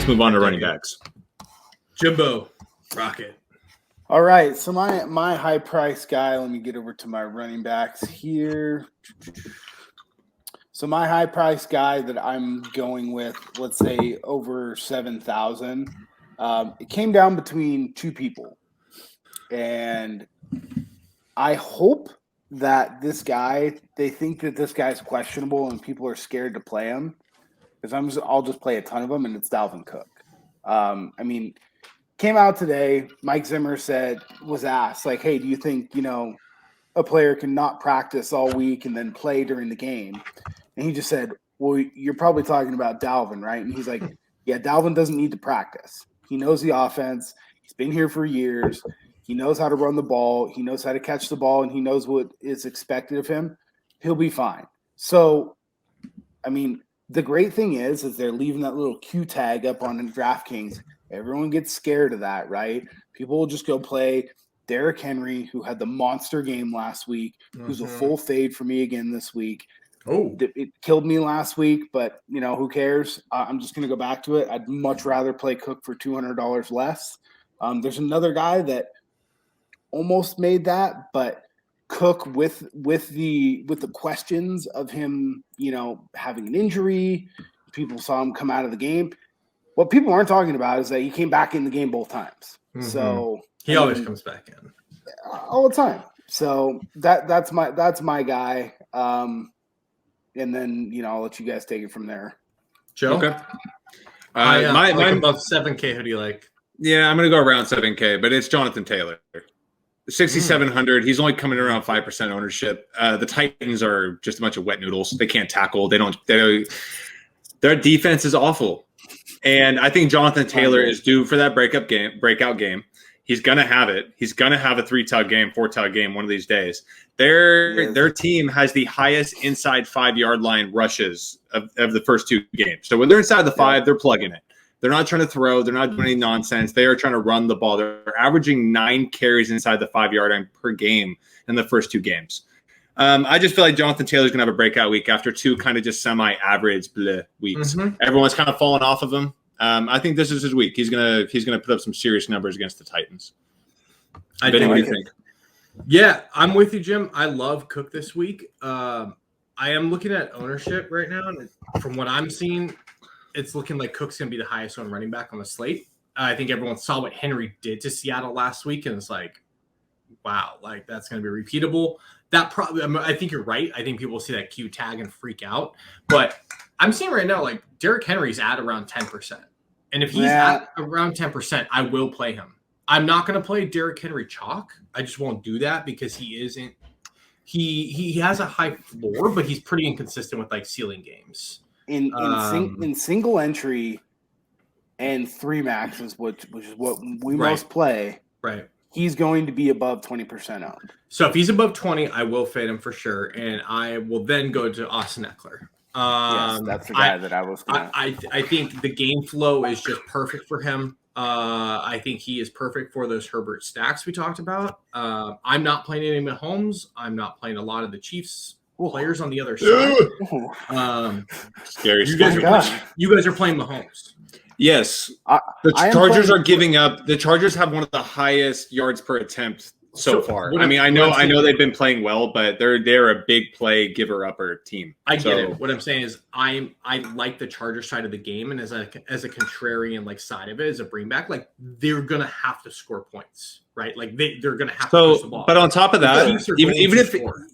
move on to running backs. Jimbo, Rocket. All right, so my high price guy, let me get over to my running backs here. So my high price guy that I'm going with, let's say over 7,000, it came down between two people. And I hope that this guy, they think that this guy's questionable and people are scared to play him, because I'll just play a ton of them, and it's Dalvin Cook. Came out today, Mike Zimmer was asked, like, hey, do you think, a player can not practice all week and then play during the game? And he just said, well, you're probably talking about Dalvin, right? And he's like, yeah, Dalvin doesn't need to practice. He knows the offense. He's been here for years. He knows how to run the ball. He knows how to catch the ball, and he knows what is expected of him. He'll be fine. So, the great thing is they're leaving that little Q tag up on DraftKings. Everyone gets scared of that, right? People will just go play Derrick Henry, who had the monster game last week, who's a full fade for me again this week. Oh, it killed me last week, but who cares? I'm just going to go back to it. I'd much rather play Cook for $200 less. There's another guy that almost made that, but Cook with the questions of him, having an injury, people saw him come out of the game. What people aren't talking about is that he came back in the game both times. Mm-hmm. So he always comes back in all the time. So that's my guy. And then I'll let you guys take it from there. Joe, okay. Mine above 7K. Who do you like? Yeah, I'm going to go around 7K, but it's Jonathan Taylor. 6,700. He's only coming around 5% ownership. The Titans are just a bunch of wet noodles. They can't tackle. Their defense is awful. And I think Jonathan Taylor is due for that breakout game. He's going to have it. He's going to have a 3-tug game, 4-tug game one of these days. Their team has the highest inside 5-yard line rushes of the first two games. So when they're inside the 5, they're plugging it. They're not trying to throw. They're not doing any nonsense. They are trying to run the ball. They're averaging 9 carries inside the 5-yard line per game in the first two games. I just feel like Jonathan Taylor's going to have a breakout week after two kind of just semi-average weeks. Mm-hmm. Everyone's kind of fallen off of him. I think this is his week. He's gonna put up some serious numbers against the Titans. Vinnie, what do you think? Yeah, I'm with you, Jim. I love Cook this week. I am looking at ownership right now, and from what I'm seeing, it's looking like Cook's going to be the highest owned running back on the slate. I think everyone saw what Henry did to Seattle last week, and it's like, wow, like that's going to be repeatable. That probably, I think you're right. I think people will see that Q tag and freak out. But I'm seeing right now, like Derrick Henry's at around 10%, and if he's at around 10%, I will play him. I'm not going to play Derrick Henry chalk. I just won't do that because he isn't. He has a high floor, but he's pretty inconsistent with like ceiling games. In single entry and 3 maxes, which is what we most play. Right. He's going to be above 20% owned. So if he's above 20, I will fade him for sure, and I will then go to Austin Eckler. Yes, that's the guy that I was going to. I think the game flow is just perfect for him. I think he is perfect for those Herbert stacks we talked about. I'm not playing any Mahomes. I'm not playing a lot of the Chiefs players on the other side. Scary. You guys are playing Mahomes. Yes. The Chargers are giving up. The Chargers have one of the highest yards per attempt so far. I mean, I know they've been playing well, but they're a big play giver-upper team. I get it. What I'm saying is I like the Charger side of the game, and as a contrarian like side of it, as a bring back, like they're gonna have to score points, right? Like they're gonna have to push the ball. But on top of that,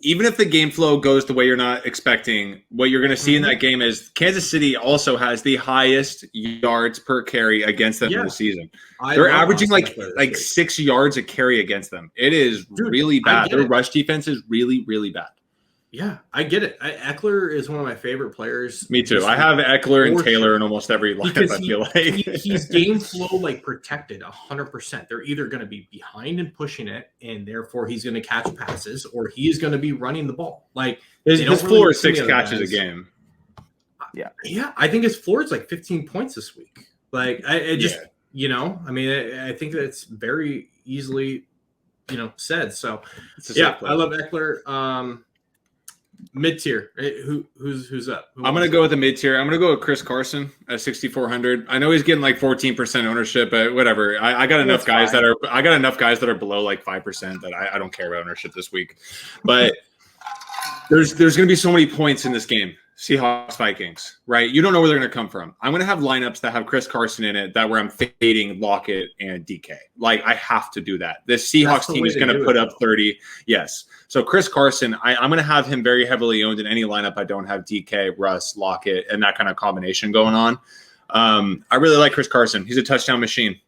even if the game flow goes the way you're not expecting, what you're gonna see in that game is Kansas City also has the highest yards per carry against them in the season. They're averaging like 6 yards a carry against them. It is really bad. Their rush defense is really, really bad. Yeah, I get it. Eckler is one of my favorite players. Me too. I have Eckler and Taylor in almost every lineup, I feel like. He's game flow like protected 100%. They're either going to be behind and pushing it, and therefore he's going to catch passes, or he's going to be running the ball. Like his floor is 6 catches a game. Yeah. I think his floor is like 15 points this week. Like I just, I mean, I think that's very easily, said. So I love Eckler. Mid tier. Who's up? I'm gonna go with the mid tier. I'm gonna go with Chris Carson at 6,400. I know he's getting like 14% ownership, but whatever. I got enough guys that are below like 5% that I don't care about ownership this week. But there's gonna be so many points in this game. Seahawks, Vikings, right? You don't know where they're going to come from. I'm going to have lineups that have Chris Carson in it that where I'm fading Lockett and DK. Like, I have to do that. This Seahawks team is going to put up 30. Yes. So Chris Carson, I'm going to have him very heavily owned in any lineup I don't have DK, Russ, Lockett, and that kind of combination going on. I really like Chris Carson. He's a touchdown machine.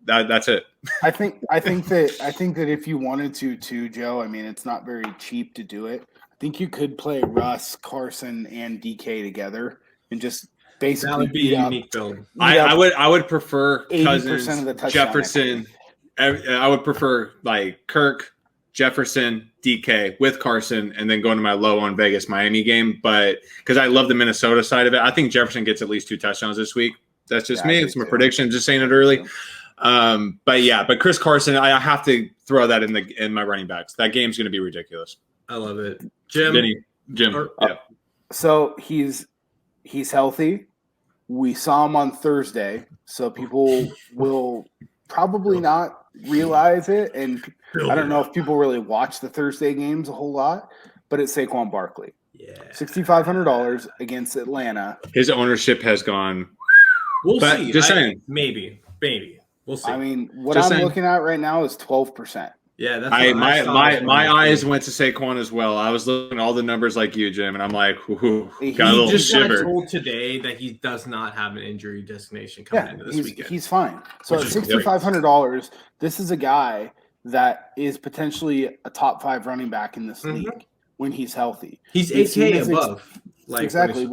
That's it. I think that if you wanted to too, Joe, I mean, it's not very cheap to do it. I think you could play Russ, Carson, and DK together and just basically that would be a unique build. I would prefer 80% Cousins, of the touchdown Jefferson. I would prefer like Kirk, Jefferson, DK with Carson, and then going to my low on Vegas Miami game. But because I love the Minnesota side of it, I think Jefferson gets at least 2 touchdowns this week. That's just me. It's my prediction. Just saying it early. But Chris Carson, I have to throw that in my running backs. That game's going to be ridiculous. I love it. Jim. Yeah. So he's healthy. We saw him on Thursday, so people will probably not realize it. And I don't know if people really watch the Thursday games a whole lot, but it's Saquon Barkley. Yeah. $6,500 against Atlanta. His ownership has gone. We'll see. Just saying. Maybe. We'll see. I mean, what I'm looking at right now is 12%. Yeah, that's my eyes went to Saquon as well. I was looking at all the numbers like you, Jim, and I'm like, got a little shiver. Got told today that he does not have an injury destination coming into this weekend. He's fine. So at $6,500, this is a guy that is potentially a top 5 running back in this league when he's healthy. He's 8K above. Exactly.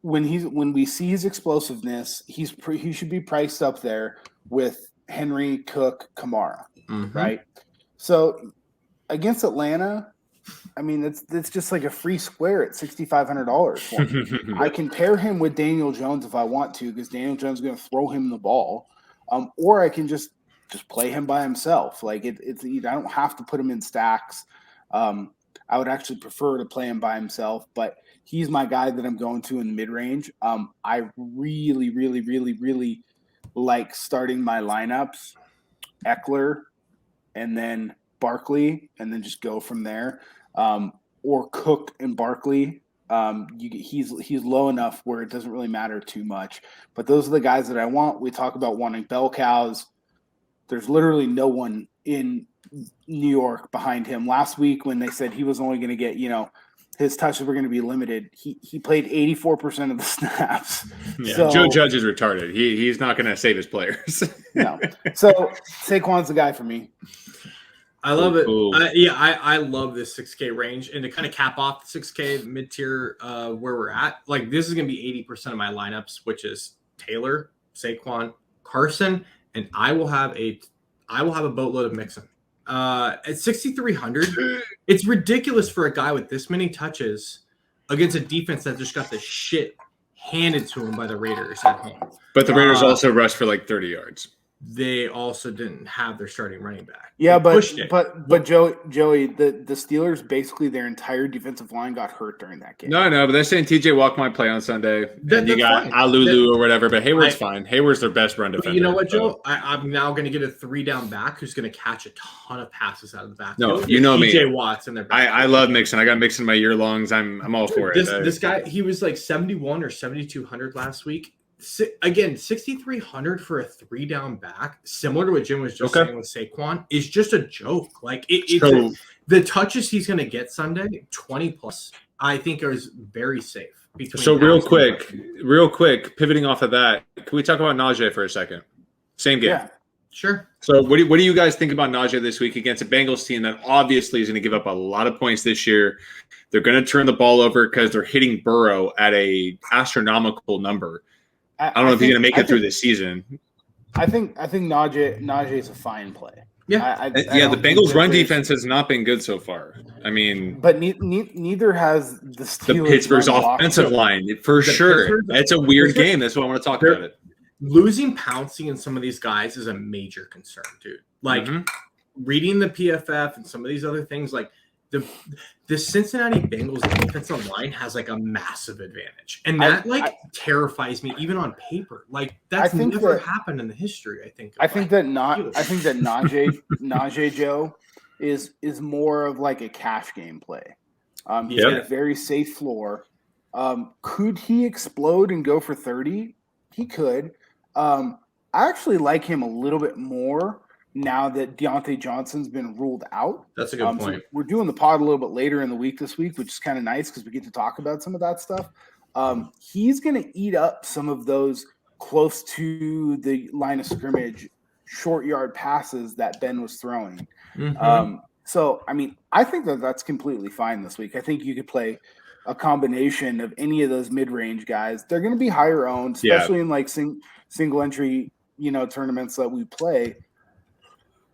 When we see his explosiveness, he should be priced up there with Henry, Cook, Kamara, right? So against Atlanta, I mean, it's just like a free square at $6,500 for him. I can pair him with Daniel Jones if I want to, because Daniel Jones is going to throw him the ball, or I can just play him by himself. Like I don't have to put him in stacks. I would actually prefer to play him by himself, but he's my guy that I'm going to in the mid range. I really, really, really, really like starting my lineups, Eckler, and then Barkley, and then just go from there. Or Cook and Barkley. He's low enough where it doesn't really matter too much. But those are the guys that I want. We talk about wanting bell cows. There's literally no one in New York behind him. Last week when they said he was only going to get, his touches were going to be limited, he played 84% of the snaps. Yeah, so, Joe Judge is retarded. He's not going to save his players. No. So Saquon's the guy for me. I love it. I love this 6K range. And to kind of cap off the 6K mid-tier where we're at, like this is going to be 80% of my lineups, which is Taylor, Saquon, Carson, and I will have a boatload of Mixon. At 6,300, it's ridiculous for a guy with this many touches against a defense that just got the shit handed to him by the Raiders at home. But the Raiders also rushed for like 30 yards. They also didn't have their starting running back. Yeah, but Joey, the Steelers, basically their entire defensive line got hurt during that game. No, but they're saying TJ Watt might play on Sunday. And you got Alulu or whatever, but Hayward's fine. Hayward's their best run defender. You know what, Joe? I'm now going to get a 3-down back who's going to catch a ton of passes out of the back. No, you know me. TJ Watt's in their back. I love Mixon. I got Mixon in my year longs. I'm all for it. This guy, he was like 71 or 7,200 last week. Again, 6,300 for a 3-down back, similar to what Jim was just saying with Saquon, is just a joke. Like the touches he's going to get Sunday, 20 plus, I think is very safe. So real quick, pivoting off of that, can we talk about Najee for a second? Same game. Yeah, sure. So what do you guys think about Najee this week against a Bengals team that obviously is going to give up a lot of points this year? They're going to turn the ball over because they're hitting Burrow at a astronomical number. I don't know if he's going to make it through this season. I think Najee is a fine play. Yeah, the Bengals' run defense has not been good so far. I mean, but neither has the Steelers. The Pittsburgh's offensive line for sure. It's a weird game. That's why I want to talk about it. Losing Pouncey and some of these guys is a major concern, dude. Like reading the PFF and some of these other things, like the Cincinnati Bengals defensive line has like a massive advantage, and that terrifies me even on paper. Like that's never happened in the history. I think that Najee Joe is more of like a cash game play. He's got a very safe floor. Could he explode and go for 30? He could. I actually like him a little bit more now that Deontay Johnson's been ruled out. That's a good point. So we're doing the pod a little bit later in the week this week, which is kind of nice because we get to talk about some of that stuff. He's going to eat up some of those close to the line of scrimmage short yard passes that Ben was throwing. So, I mean, I think that's completely fine this week. I think you could play a combination of any of those mid-range guys. They're going to be higher owned, especially in like single entry, tournaments that we play.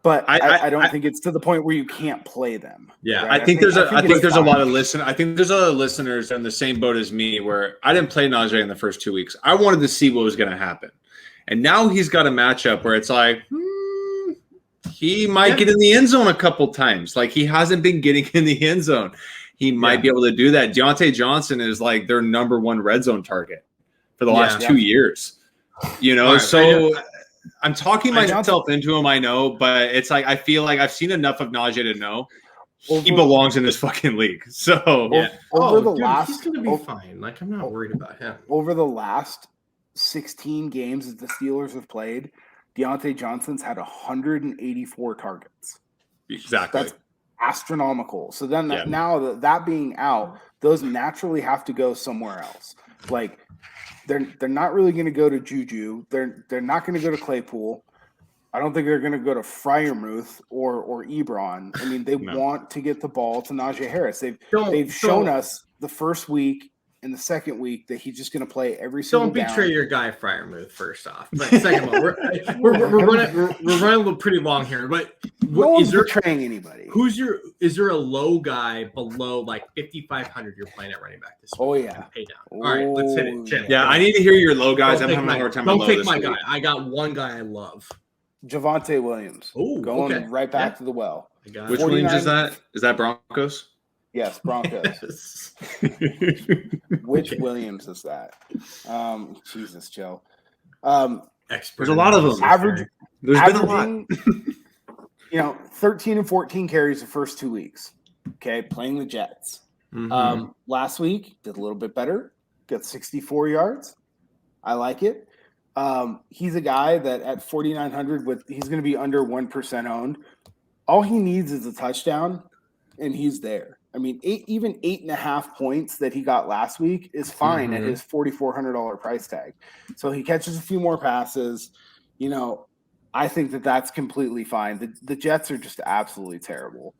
But I don't think it's to the point where you can't play them. Yeah, right? I think there's a lot of listeners in the same boat as me where I didn't play Najee in the first 2 weeks. I wanted to see what was going to happen. And now he's got a matchup where it's like, he might get in the end zone a couple times. Like he hasn't been getting in the end zone. He might be able to do that. Deontay Johnson is like their number one red zone target for the last 2 years. I'm talking myself into him, I know, but it's like I feel like I've seen enough of Najee to know he belongs in this fucking league. So he's going to be fine. Like I'm not worried about him. Over the last 16 games that the Steelers have played, Deontay Johnson's had 184 targets. Exactly. That's astronomical. So then now that being out, those naturally have to go somewhere else. Like they're not really going to go to Juju. They're not going to go to Claypool. I don't think they're going to go to Freiermuth or Ebron. I mean, they want to get the ball to Najee Harris. They've shown us the first week and the second week that he's just going to play every single down. Don't betray your guy Freiermuth first off. But second of all, we're running a little pretty long here. But is there betraying anybody? Is there a low guy below like 5,500 you're playing at running back this week? Oh yeah. Pay down. All right, let's hit it. Jim. Yeah, I need to hear your low guys. I'm having a hard time. Don't take my guy. I got one guy I love. Javonte Williams. Going right back to the well. Which Williams is that? Is that Broncos? Yes, Broncos. Which Williams is that? Jesus, Joe. There's a lot of them. There's been a lot. 13 and 14 carries the first 2 weeks. Okay, playing the Jets. Last week, did a little bit better. Got 64 yards. I like it. He's a guy that at 4,900, he's going to be under 1% owned. All he needs is a touchdown, and he's there. I mean, even 8.5 points that he got last week is fine at his $4,400 price tag. So he catches a few more passes. I think that's completely fine. The Jets are just absolutely terrible.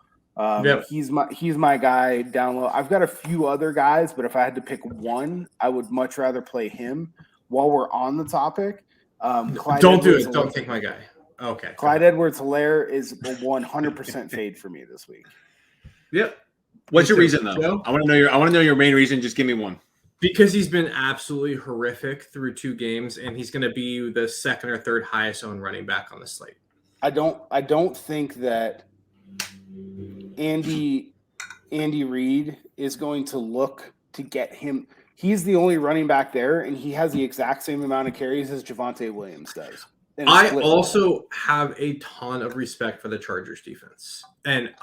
He's my guy down low. I've got a few other guys, but if I had to pick one, I would much rather play him. While we're on the topic, don't do it. Don't take my guy. Okay. Clyde Edwards-Helaire is a 100% fade for me this week. Yep. What's your reason though? Joe? I want to know your main reason. Just give me one. Because he's been absolutely horrific through 2 games, and he's going to be the second or third highest owned running back on the slate. I don't think that Andy Reid is going to look to get him. He's the only running back there, and he has the exact same amount of carries as Javonte Williams does. I also have a ton of respect for the Chargers defense. And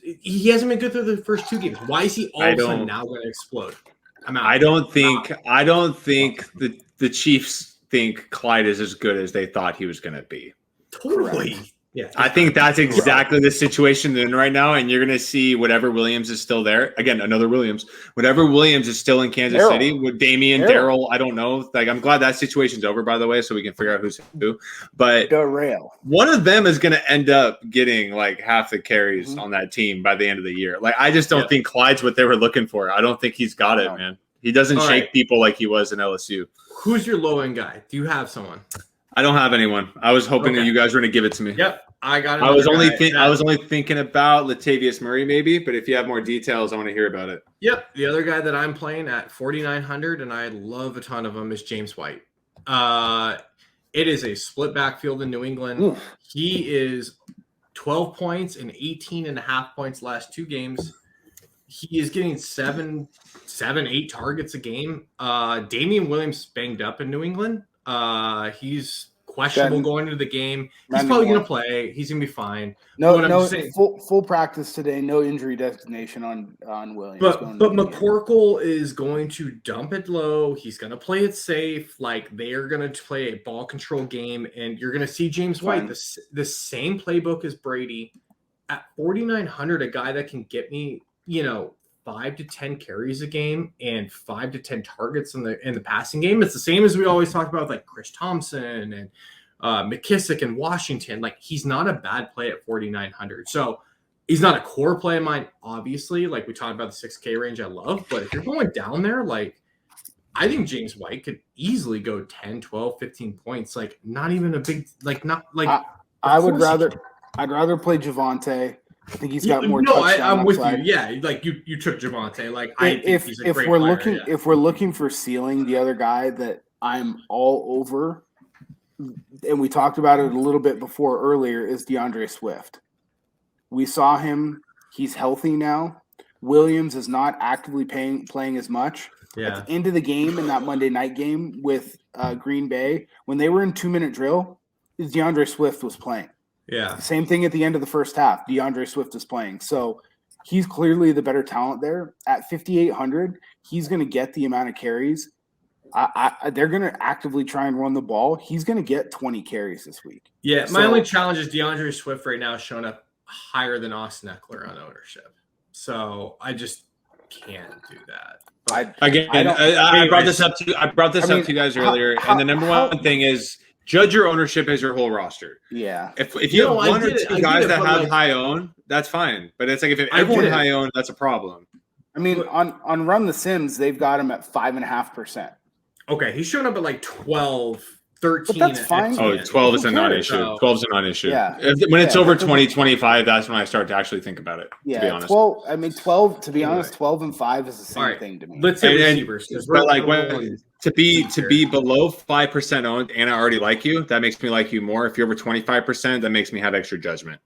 he hasn't been good through the first 2 games. Why is he all of a sudden now going to explode? I'm out. I don't think the Chiefs think Clyde is as good as they thought he was going to be. Totally. Yeah, I think that's exactly the situation they're in right now, and you're going to see whatever Williams is still there. Again, another Williams. Whatever Williams is still in Kansas City with Damian, Darrell, I don't know. Like, I'm glad that situation's over, by the way, so we can figure out who's who. But one of them is going to end up getting like half the carries on that team by the end of the year. Like, I just don't think Clyde's what they were looking for. I don't think he's got it, man. He doesn't shake people like he was in LSU. Who's your low-end guy? Do you have someone? I don't have anyone. I was hoping that you guys were going to give it to me. Yep. I got it. I was only thinking about Latavius Murray maybe, but if you have more details, I want to hear about it. Yep. The other guy that I'm playing at 4,900, and I love a ton of them, is James White. It is a split backfield in New England. Oof. He is 12 points and 18.5 points last 2 games. he is getting 8 targets a game. Damian Williams banged up in New England. He's questionable going into the game. He's probably going to play. He's going to be fine. No, full practice today. No injury designation on Williams. But McCorkle is going to dump it low. He's going to play it safe. Like, they are going to play a ball control game, and you're going to see James White, the same playbook as Brady. At 4,900, a guy that can get me, 5 to 10 carries a game and 5 to 10 targets in the passing game. It's the same as we always talk about, like Chris Thompson and McKissick and Washington. Like, he's not a bad play at 4,900. So he's not a core play of mine, obviously. Like, we talked about the 6K range I love. But if you're going down there, like, I think James White could easily go 10, 12, 15 points. Like, not even a big, like, not like. I'd rather play Javonte. I think he's got more. No, I'm with you. Yeah, like you took Javonte. Like, I think he's a great player, if we're looking for ceiling, the other guy that I'm all over, and we talked about it a little bit before earlier, is DeAndre Swift. We saw him. He's healthy now. Williams is not actively playing as much. Yeah. At the end of the game, in that Monday night game with Green Bay, when they were in 2-minute drill, DeAndre Swift was playing. Yeah. Same thing at the end of the first half. DeAndre Swift is playing. So he's clearly the better talent there. At 5,800, he's going to get the amount of carries. They're going to actively try and run the ball. He's going to get 20 carries this week. Yeah, my only challenge is DeAndre Swift right now is showing up higher than Austin Eckler on ownership. So I just can't do that. I brought this up to you guys earlier, and the number one thing is judge your ownership as your whole roster. Yeah. If you have one or two guys that have high own, that's fine. But it's like if everyone high own, that's a problem. I mean, on Run the Sims, they've got him at 5.5%. Okay, he's showing up at like 12, 13. But that's fine. 12 is a non-issue. 12 is a non-issue. Yeah. When it's over 20, 25, that's when I start to actually think about it, to be honest. 12, to be honest, 12 and 5 is the same thing to me. Let's say receivers. But like to be below 5% owned and I already like you, that makes me like you more. If you're over 25%, that makes me have extra judgment.